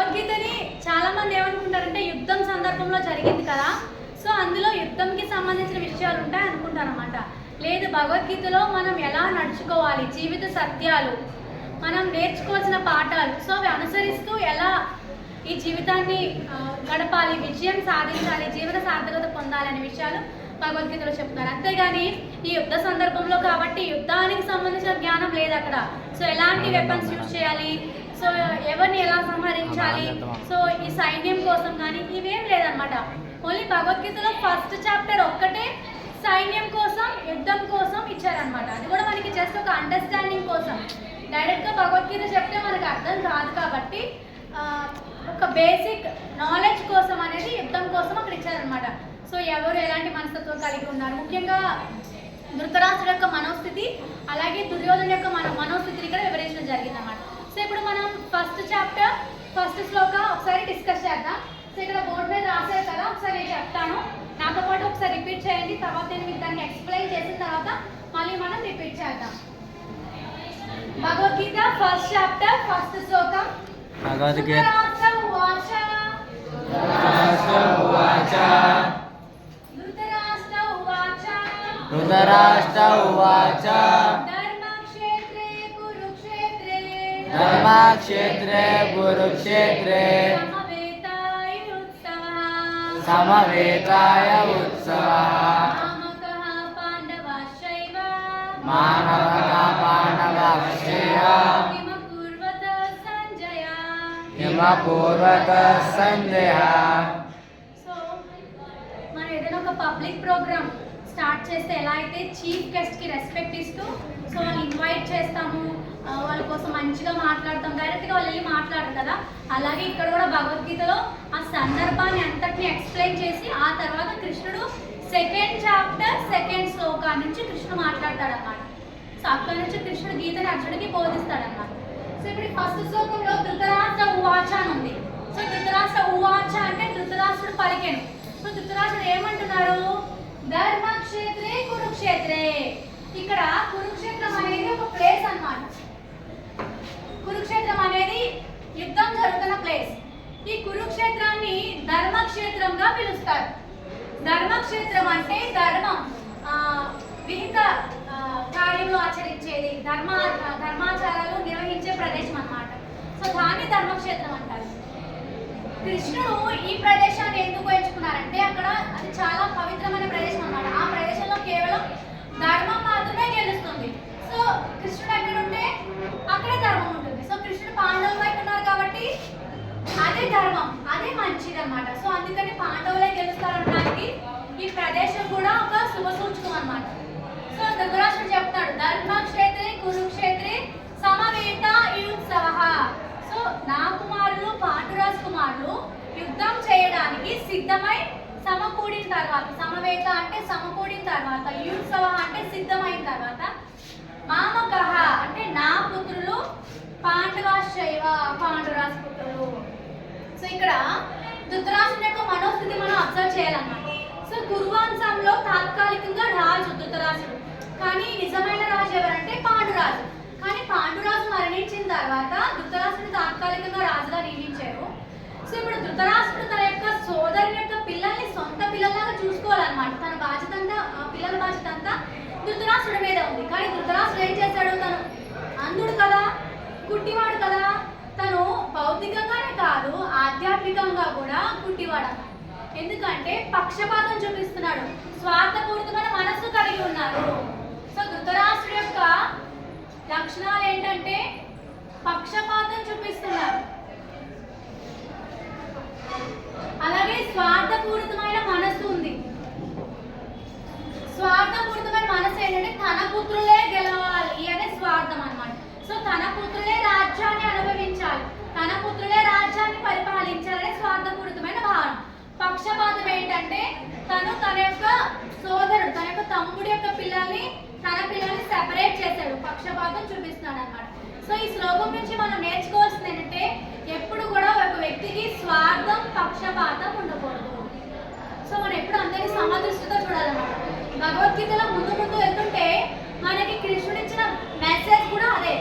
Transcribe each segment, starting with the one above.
భగవద్గీతని చాలా మంది ఏమనుకుంటారంటే యుద్ధం సందర్భంలో జరిగింది కదా, సో అందులో యుద్ధంకి సంబంధించిన విషయాలు ఉంటాయి అనుకుంటారు అనమాట. లేదు, భగవద్గీతలో మనం ఎలా నడుచుకోవాలి, జీవిత సత్యాలు, మనం నేర్చుకోవాల్సిన పాఠాలు, సో అవి అనుసరిస్తూ ఎలా ఈ జీవితాన్ని గడపాలి, విజయం సాధించాలి, జీవన సార్థకత పొందాలి అనే విషయాలు భగవద్గీతలో చెప్తున్నారు. అంతేగాని ఈ యుద్ధ సందర్భంలో కాబట్టి యుద్ధానికి సంబంధించిన జ్ఞానం లేదు అక్కడ. సో ఎలాంటి వెపన్స్ యూజ్ చేయాలి, సో ఎవరిని ఎలా సంహరించాలి, సో ఈ సైన్యం కోసం కానీ ఇవేం లేదనమాట. ఓన్లీ భగవద్గీతలో ఫస్ట్ చాప్టర్ ఒక్కటే సైన్యం కోసం, యుద్ధం కోసం ఇచ్చారనమాట. అది కూడా మనకి జస్ట్ ఒక అండర్స్టాండింగ్ కోసం. డైరెక్ట్గా భగవద్గీత చెప్తే మనకు అర్థం కాదు కాబట్టి ఒక బేసిక్ నాలెడ్జ్ కోసం అనేది యుద్ధం కోసం అక్కడ ఇచ్చారనమాట. సో ఎవరు ఎలాంటి మనస్తత్వం కలిగి ఉన్నారు, ముఖ్యంగా ధృతరాష్ట్రుడి యొక్క మనోస్థితి అలాగే దుర్యోధన యొక్క మనోస్థితిని ఇక్కడ వివరించడం జరిగిందన్నమాట. సో ఇప్పుడు మనం ఫస్ట్ చాప్టర్ ఫస్ట్ శ్లోక ఒకసారి డిస్కస్ చేద్దాం. సో ఇక్కడ బోర్డు మీద రాశారు కదా, ఒకసారి నేను చెప్తాను, నాతో పాటు ఒకసారి రిపీట్ చేయండి. తర్వాత నేను మీకు దాన్ని ఎక్స్ప్లెయిన్ చేసిన తర్వాత మళ్ళీ మనం రిపీట్ చేద్దాం. భగవద్గీత ఫస్ట్ చాప్టర్ ఫస్ట్ శ్లోకం. ధృతరాష్ట్ర ఉవాచ ధర్మక్షేత్రే కురుక్షేత్రే సమవేతాయ ఉత్సవః మానవః పాండవశ్చైవ హిమపూర్వత సంజయ. సో మనం ఏదైనా ఒక పబ్లిక్ ప్రోగ్రామ్ స్టార్ట్ చేస్తే ఎలా అయితే చీఫ్ గెస్ట్కి రెస్పెక్ట్ ఇస్తూ సో వాళ్ళు ఇన్వైట్ చేస్తాము, వాళ్ళ కోసం మంచిగా మాట్లాడతాం, డైరెక్ట్గా వాళ్ళు వెళ్ళి మాట్లాడరు కదా, అలాగే ఇక్కడ కూడా భగవద్గీతలో ఆ సందర్భాన్ని అంతటిని ఎక్స్ప్లెయిన్ చేసి ఆ తర్వాత కృష్ణుడు సెకండ్ చాప్టర్ సెకండ్ శ్లోకా నుంచి కృష్ణుడు మాట్లాడతాడన్నమాట. సో అక్కడి నుంచి కృష్ణుడు గీతని అర్జునుడికి బోధిస్తాడన్నమాట. సో ఇప్పుడు ఫస్ట్ శ్లోకంలో ధృతరాష్ట్ర ఉవాచ అని ఉంది. సో ధృతరాష్ట్ర ఉవాచ అంటే ధృతరాష్ట్రుడు పలికెను. సో ధృతరాష్ట్రుడు ఏమంటున్నారు, ధర్మక్షేత్రే కురుక్షేత్రే. ఇక్కడ కురుక్షేత్రం అనేది ఒక ప్లేస్ అన్నమాట. కురుక్షేత్రం అనేది యుద్ధం జరుగుతున్న ప్లేస్. ఈ కురుక్షేత్రాన్ని ధర్మక్షేత్రంగా పిలుస్తారు. ధర్మక్షేత్రం అంటే ధర్మం విహిత కార్యములు ఆచరించేది, ధర్మాచారాలు నిర్వహించే ప్రదేశం అన్నమాట. సో దాన్ని ధర్మక్షేత్రం అంటారు. కృష్ణుడు ఈ ప్రదేశాన్ని ఎందుకు ఎంచుకున్నారంటే అక్కడ అది చాలా పవిత్రమైన ప్రదేశం అన్నమాట. ఆ ప్రదేశంలో కేవలం ధర్మం మాత్రమే గెలుస్తుంది. సో కృష్ణుడు ఎక్కడుంటే అక్కడే ధర్మం ఉంటుంది. సో కృష్ణుడు పాండవుల వైపు ఉన్నారు కాబట్టి అదే ధర్మం, అదే మంచిది అన్నమాట. సో అందుకని పాండవులే గెలుస్తారనడానికి ఈ ప్రదేశం కూడా ఒక శుభ సూచకం అన్నమాట. సో ధృతరాష్ట్రుడు చెప్తాడు, ధర్మక్షేత్రే కురుక్షేత్రే సమవేత యుత్సవః. సో నా కుమారులు పాండురాజు కుమారులు యుద్ధం చేయడానికి సిద్ధమై సమకూడిన తర్వాత, సమవేత అంటే సమకూడిన తర్వాత, యుత్సవ అంటే సిద్ధమైన తర్వాత, మామకః అంటే నా పుత్రులు, పాండవాశ్చైవ పాండురాజు పుత్రులు. సో ఇక్కడ ధృతరాష్ట్రుని యొక్క మనోస్థితి మనం అబ్జర్వ్ చేయాలన్నమాట. సో కురువంశంలో తాత్కాలికంగా రాజు ధృతరాష్ట్రుడు, కానీ నిజమైన రాజు ఎవరంటే పాండురాజు. కానీ పాండురాజు మరణించిన తర్వాత ధృతరాష్ట్రుడు తాత్కాలికంగా రాజుగా నియమించారు. సో ఇప్పుడు ధృతరాష్ట్రుడు తన యొక్క సోదరుని యొక్క పిల్లల్ని సొంత పిల్లల్లాగా చూసుకోవాలన్నమాట. తన బాధ్యత అంతా, పిల్లల బాధ్యత అంతా ధృతరాష్ట్రుడి మీద ఉంది. కానీ ధృతరాష్ట్రుడు ఏం చేశాడు, తను అంధుడు కదా, గుడ్డివాడు కదా, తను భౌతికంగానే కాదు ఆధ్యాత్మికంగా కూడా గుడ్డివాడు. ఎందుకంటే పక్షపాతం చూపిస్తున్నాడు, స్వార్థపూరితమైన మనస్సు కలిగి ఉన్నారు. సో ధృతరాష్ట్రుడి యొక్క లక్షణాలు ఏంటంటే పక్షపాతం చూపిస్తున్నారు, అలాగే స్వార్థపూరితమైన మనస్సు ఉంది. స్వార్థపూరితమైన మనస్సు ఏంటంటే తన పుత్రులే గెలవాలి అనే స్వార్థం అన్నమాట. సో తన పుత్రులే రాజ్యాన్ని అనుభవించాలి, తన పుత్రులే రాజ్యాన్ని పరిపాలించాలనే స్వార్థపూరితమైన భావన. పక్షపాతం ఏంటంటే తను తన యొక్క సోదరుడు, తన యొక్క తమ్ముడి యొక్క పిల్లల్ని, తన పిల్లల్ని సెపరేట్ చేశాడు, పక్షపాతం చూపిస్తున్నాడు అన్నమాట. సో ఈ శ్లోకం నుంచి మనం నేర్చుకోవాల్సింది ఏంటంటే ఎప్పుడు కూడా ఒక వ్యక్తికి స్వార్థం, పక్షపాతం ఉండకూడదు. సో మనం ఎప్పుడు అందరికీ సమదృష్టితో చూడాలన్నమాట. భగవద్గీతలో ముందు ముందు వెళ్తుంటే మనకి కృష్ణుడు ఇచ్చిన మెసేజ్ కూడా అదే.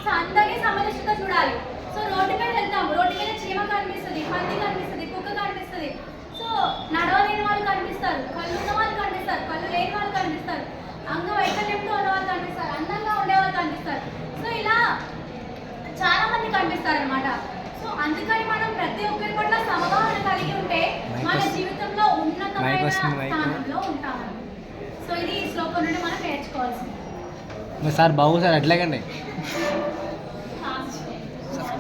సో అందరికీ సమదృష్టితో చూడాలి. సో రోడ్డు మీద వెళ్తాము, రోడ్డు మీద చీమ పంపిస్తారనమాట. సో అందుకని మనం ప్రతి ఒక్కరి పట్ల సమభావన కలిగి ఉంటే మన జీవితంలో ఉన్నతమైన స్థానంలో ఉంటామని. సో ఇది ఈ శ్లోకం నుండి మనం నేర్చుకోవాల్సింది. సార్ బాబు సార్ అట్లాగండి